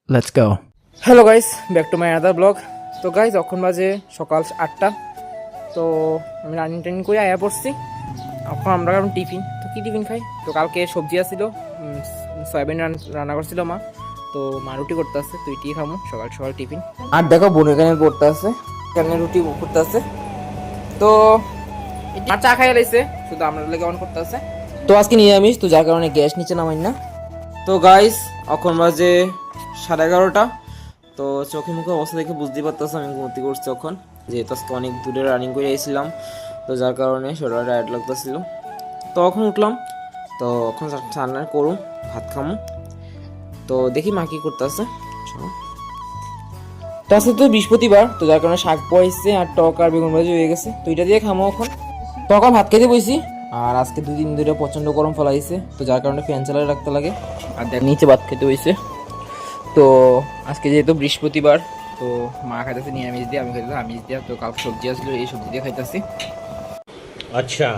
Let's go. Hello guys, back to my another vlog. তো guys এখন বাজে সকাল 8টা। তো আমি রানিং ট্রেনিং করে আয়া পড়ছি। এখন আমরা কারণ টিফিন, তো কি টিফিন খাই? তো কালকে সবজি আসছিল, সয়াবিন রান্না করছিল মা, তো মা রুটি করতে আসছে, তো এটি খামো সকাল সকাল টিফিন। আর দেখো বোন এখানে পড়তে আসছে, এখানে রুটি করতে আসছে। তো আর চা খাই লাইছে, শুধু আমরা লেগে অন করতে আছে। তো আজকে নিরামিষ, তো যার কারণে গ্যাস নিচে নামাই না। তো গাইস এখন বাজে 11:30। তো চোখে মুখে অবস্থা দেখে বুঝতেই পারতেছি আমি ঘুমতি করছি তখন, যেহেতু আজকে অনেক দূরে রানিং করে এসেছিলাম, তো যার কারণে শরীরটা টায়ার্ড লাগতেছিল। তো এখন উঠলাম, তো এখন রান্না করুন, ভাত খামো। তো দেখি মা কি করতেছে। তো আজকে তো বৃহস্পতিবার, তো যার কারণে শাক বয়েছে আর টক আর বেগুন ভাজি হয়ে গেছে, তো এটা দিয়ে খামো এখন। তো এখন ভাত খেতে বসি। আর আজকে 2 দিন ধরে প্রচন্ড গরম ফলাইছে, তো যার কারণে ফ্যান চালিয়ে রাখতে লাগে। আর দেখ নিচে ভাত খেতে হয়েছে। তো আজকে যেহেতু বৃহস্পতিবার, তো মা খাইতেছে নিরামিষ দিয়ে, আমি খাইতেছি আমিষ দিয়ে। তো কালকে সবজি আসলো, এই সবজি দিয়ে খাইতেছি। আচ্ছা।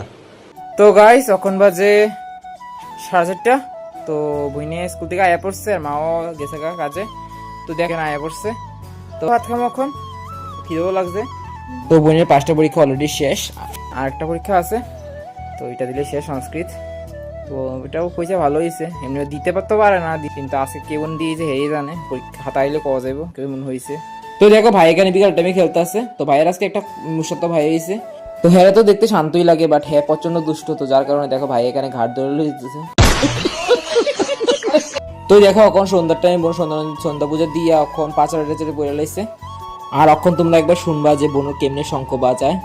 তো গাইস এখন বাজে 4:30। তো বইনে স্কুল থেকে আয়া পড়ছে, আর মাও গেছে কাজে। তো দেখেন আয়া পড়ছে, তো ভাত খামো এখন, খিদেও লাগছে। তো বইনের 5টা পরীক্ষা অলরেডি শেষ, আর একটা পরীক্ষা আছে, তো এটা দিলে শেষ সংস্কৃত। তো এটাও পয়সা ভালো হয়েছে, এমনি দিতে পারতে পারে না, কিন্তু আজকে কেমন দিয়েছে হেই জানে, পরীক্ষা খাতা আইলে কওয়া যাইব কেমন হয়েছে। তো দেখো ভাই এখানে বিকাল টাইমে খেলতে আছে। তো ভাইয়ের আজকে একটা মুসাত্ত ভাই হয়েছে। তো হ্যাঁ তো দেখতে শান্তই লাগে, বাট হ্যাঁ প্রচন্ড দুষ্ট, তো যার কারণে দেখো ভাই এখানে ঘাট ধরে দিতেছে। তো দেখো এখন সন্ধ্যার টাইম, বোন সন্ধ্যা পূজা দিয়ে এখন 5:30 পড়ে লাইছে। আর এখন তোমরা একবার শুনবা যে বোন কেমনে শঙ্খ বাজায়।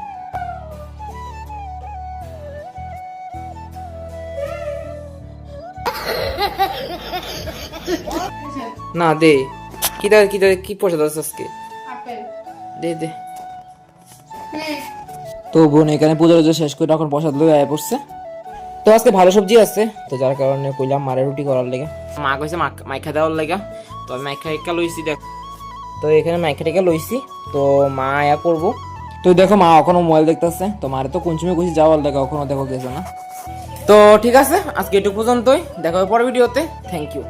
না দে, কি প্রসাদ আছে আজকে? দে দে। তো বোন এখানে পূজা শেষ করে এখন প্রসাদ লয়ে আয়া পড়ছে। তো আজকে ভালো সবজি আছে, তো যার কারণে কইলাম মারে রুটি করার লেগে। মা কইছে মাইখা দেওয়ার লেগে, তো আমি মাইখা লইছি। দেখ তো এখানে মাইখা লইছি, তো মা আয়া করবো। তো দেখো মা এখনো মোবাইল দেখতেছে, তো মারে তো কোন সময় কইছি যাওয়ার লেগে, এখনো দেখো গেছে না। তো ঠিক আছে, আজকে এটুকু পর্যন্তই, দেখা হবে পরের ভিডিওতে। Thank you.